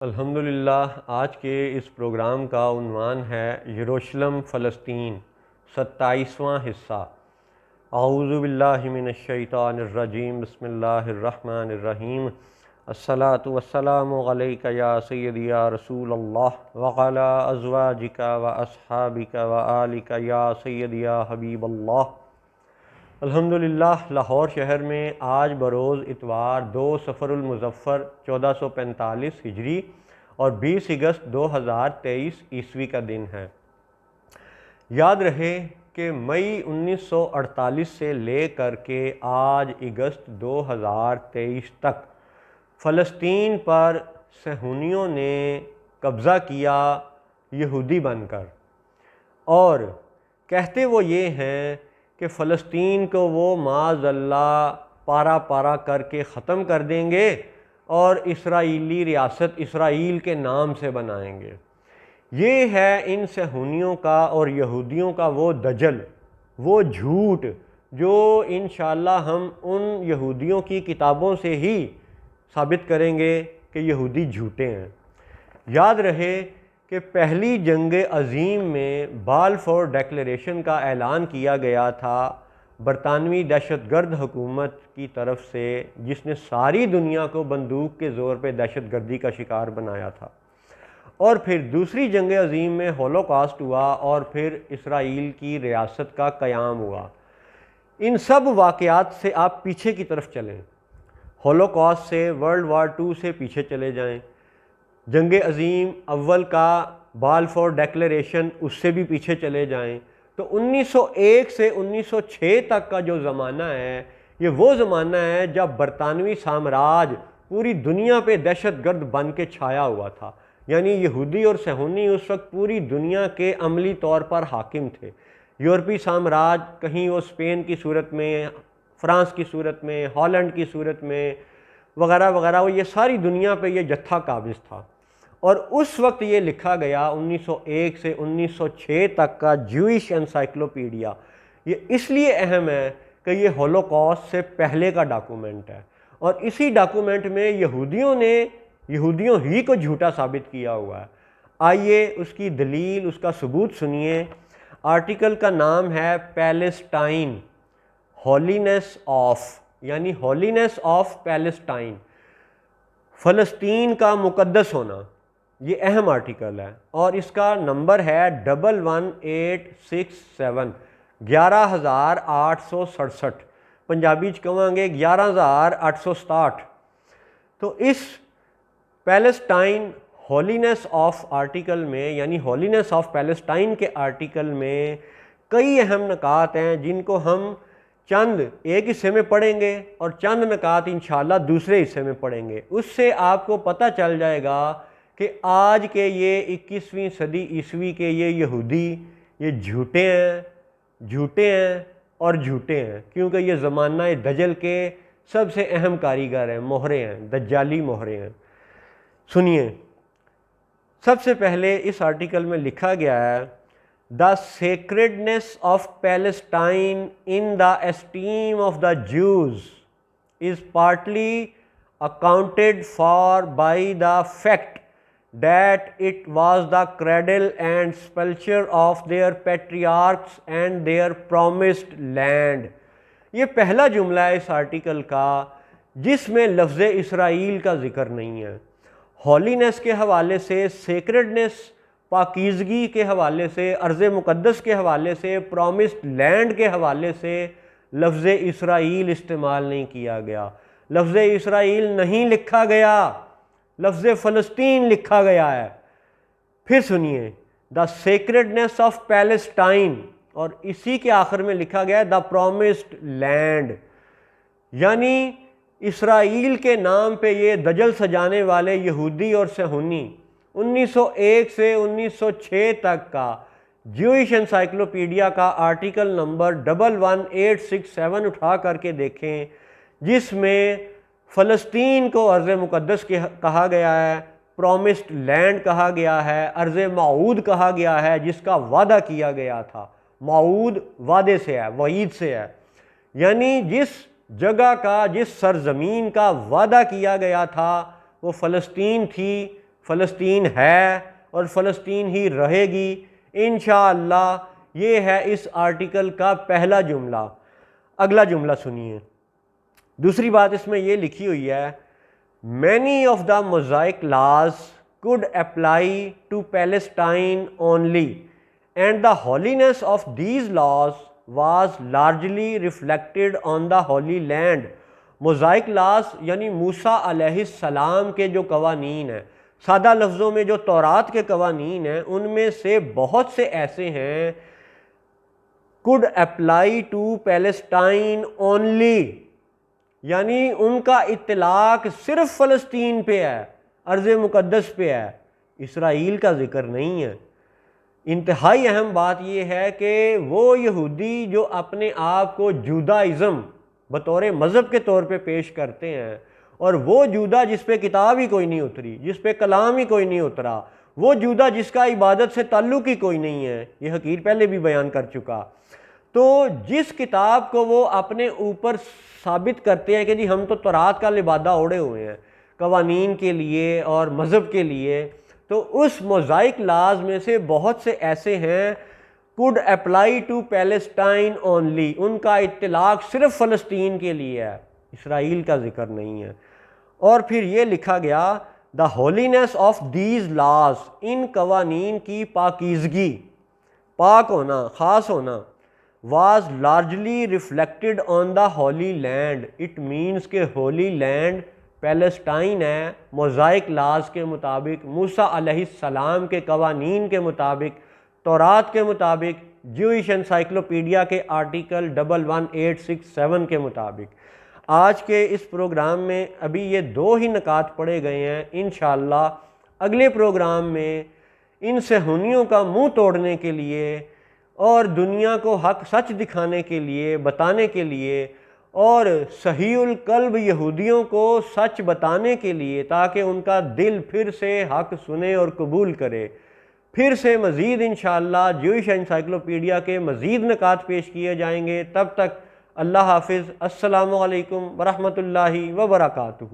الحمدللہ آج کے اس پروگرام کا عنوان ہے یروشلم فلسطین 27واں حصہ۔ اعوذ باللہ من الشیطان الرجیم، بسم اللہ الرحمن الرحیم۔ الصلاۃ والسلام علیک یا سیدی یا رسول اللہ وعلی ازواجک و اصحابک و آلک یا سیدی یا حبیب اللہ۔ الحمدللہ لاہور شہر میں آج بروز اتوار 2 صفر المظفر 1445 ہجری اور 20 اگست 2023 عیسوی کا دن ہے۔ یاد رہے کہ مئی 1948 سے لے کر کے آج اگست 2023 تک فلسطین پر صہیونیوں نے قبضہ کیا یہودی بن کر، اور کہتے وہ یہ ہیں کہ فلسطین کو وہ معاذ اللہ پارا پارا کر کے ختم کر دیں گے اور اسرائیلی ریاست اسرائیل کے نام سے بنائیں گے۔ یہ ہے ان صہیونیوں کا اور یہودیوں کا وہ دجل، وہ جھوٹ جو انشاءاللہ ہم ان یہودیوں کی کتابوں سے ہی ثابت کریں گے کہ یہودی جھوٹے ہیں۔ یاد رہے کہ پہلی جنگ عظیم میں بالفور ڈیکلیریشن کا اعلان کیا گیا تھا برطانوی دہشت گرد حکومت کی طرف سے، جس نے ساری دنیا کو بندوق کے زور پہ دہشت گردی کا شکار بنایا تھا، اور پھر دوسری جنگ عظیم میں ہولوکاسٹ ہوا اور پھر اسرائیل کی ریاست کا قیام ہوا۔ ان سب واقعات سے آپ پیچھے کی طرف چلیں، ہولوکاسٹ سے ورلڈ وار 2 سے پیچھے چلے جائیں، جنگ عظیم اول کا بالفور ڈیکلیریشن اس سے بھی پیچھے چلے جائیں، تو 1901 سے 1906 تک کا جو زمانہ ہے یہ وہ زمانہ ہے جب برطانوی سامراج پوری دنیا پہ دہشت گرد بن کے چھایا ہوا تھا، یعنی یہودی اور صہیونی اس وقت پوری دنیا کے عملی طور پر حاکم تھے۔ یورپی سامراج کہیں وہ اسپین کی صورت میں، فرانس کی صورت میں، ہالینڈ کی صورت میں وغیرہ وغیرہ، وہ یہ ساری دنیا پہ یہ جتھا قابض تھا۔ اور اس وقت یہ لکھا گیا 1901 سے 1906 تک کا جوئش انسائکلوپیڈیا، یہ اس لیے اہم ہے کہ یہ ہولوکاسٹ سے پہلے کا ڈاکومنٹ ہے، اور اسی ڈاکومنٹ میں یہودیوں نے یہودیوں ہی کو جھوٹا ثابت کیا ہوا ہے۔ آئیے اس کی دلیل، اس کا ثبوت سنیے۔ آرٹیکل کا نام ہے پیلسٹائن، ہولینس آف، یعنی ہولینس آف پیلسٹائن، فلسطین کا مقدس ہونا۔ یہ اہم آرٹیکل ہے اور اس کا نمبر ہے 11867، 11867، پنجابی کہیں گے 11867۔ تو اس پیلسٹائن ہولینس آف آرٹیکل میں، یعنی ہولینس آف پیلسٹائن کے آرٹیکل میں کئی اہم نکات ہیں جن کو ہم چند ایک حصے میں پڑھیں گے اور چند نکات انشاءاللہ دوسرے حصے میں پڑھیں گے۔ اس سے آپ کو پتہ چل جائے گا کہ آج کے یہ 21ویں صدی عیسوی کے یہ یہودی یہ جھوٹے ہیں، جھوٹے ہیں اور جھوٹے ہیں، کیونکہ یہ زمانہ دجل کے سب سے اہم کاریگر ہیں، مہرے ہیں، دجالی مہرے ہیں۔ سنیے، سب سے پہلے اس آرٹیکل میں لکھا گیا ہے The sacredness of Palestine in the esteem of the Jews is partly accounted for by the fact that it was the cradle and sepulchre of their patriarchs and their promised land۔ یہ پہلا جملہ ہے اس article کا جس میں لفظ اسرائیل کا ذکر نہیں ہے۔ ہولینس کے حوالے سے، سیکرڈنس پاکیزگی کے حوالے سے، ارض مقدس کے حوالے سے، پرومسڈ لینڈ کے حوالے سے لفظ اسرائیل استعمال نہیں کیا گیا، لفظ اسرائیل نہیں لکھا گیا، لفظ فلسطین لکھا گیا ہے۔ پھر سنیے، دا سیکرڈنس آف پیلسٹائن، اور اسی کے آخر میں لکھا گیا دا پرومسڈ لینڈ، یعنی اسرائیل کے نام پہ یہ دجل سجانے والے یہودی اور صہیونی 1901 سے 1906 تک کا جوئش انسائکلوپیڈیا کا آرٹیکل نمبر 11867 اٹھا کر کے دیکھیں، جس میں فلسطین کو ارض مقدس کہا گیا ہے، پرومسڈ لینڈ کہا گیا ہے، ارض موعود کہا گیا ہے جس کا وعدہ کیا گیا تھا۔ موعود وعدے سے ہے، وعید سے ہے، یعنی جس جگہ کا، جس سرزمین کا وعدہ کیا گیا تھا وہ فلسطین تھی، فلسطین ہے اور فلسطین ہی رہے گی انشاءاللہ۔ یہ ہے اس آرٹیکل کا پہلا جملہ۔ اگلا جملہ سنیے۔ دوسری بات اس میں یہ لکھی ہوئی ہے many of the mosaic laws could apply to Palestine only and the holiness of these laws was largely reflected on the Holy Land۔ موزائک laws یعنی موسیٰ علیہ السلام کے جو قوانین ہیں، سادہ لفظوں میں جو تورات کے قوانین ہیں، ان میں سے بہت سے ایسے ہیں could apply to Palestine only، یعنی ان کا اطلاق صرف فلسطین پہ ہے، ارض مقدس پہ ہے، اسرائیل کا ذکر نہیں ہے۔ انتہائی اہم بات یہ ہے کہ وہ یہودی جو اپنے آپ کو جودائزم بطور مذہب کے طور پہ پیش کرتے ہیں، اور وہ جودا جس پہ کتاب ہی کوئی نہیں اتری، جس پہ کلام ہی کوئی نہیں اترا، وہ جودا جس کا عبادت سے تعلق ہی کوئی نہیں ہے، یہ حقیر پہلے بھی بیان کر چکا، تو جس کتاب کو وہ اپنے اوپر ثابت کرتے ہیں کہ جی ہم تو تورات کا لبادہ اوڑھے ہوئے ہیں قوانین کے لیے اور مذہب کے لیے، تو اس موزائک لاز میں سے بہت سے ایسے ہیں could apply to Palestine only، ان کا اطلاق صرف فلسطین کے لیے ہے، اسرائیل کا ذکر نہیں ہے۔ اور پھر یہ لکھا گیا the holiness of these laws، ان قوانین کی پاکیزگی، پاک ہونا، خاص ہونا، was largely reflected on the Holy Land، it means کہ ہولی لینڈ پیلسٹائن ہے، موزائک لاز کے مطابق، موسیٰ علیہ السلام کے قوانین کے مطابق، تورات کے مطابق، جوئش انسائکلوپیڈیا کے آرٹیکل 11867 کے مطابق۔ آج کے اس پروگرام میں ابھی یہ دو ہی نکات پڑھے گئے ہیں، انشاءاللہ اگلے پروگرام میں ان صہیونیوں کا منہ توڑنے کے لیے اور دنیا کو حق سچ دکھانے کے لیے، بتانے کے لیے، اور صحیح القلب یہودیوں کو سچ بتانے کے لیے تاکہ ان کا دل پھر سے حق سنے اور قبول کرے، پھر سے مزید انشاءاللہ جوئش انسائکلوپیڈیا کے مزید نکات پیش کیے جائیں گے۔ تب تک اللہ حافظ، السلام علیکم ورحمۃ اللہ وبرکاتہ۔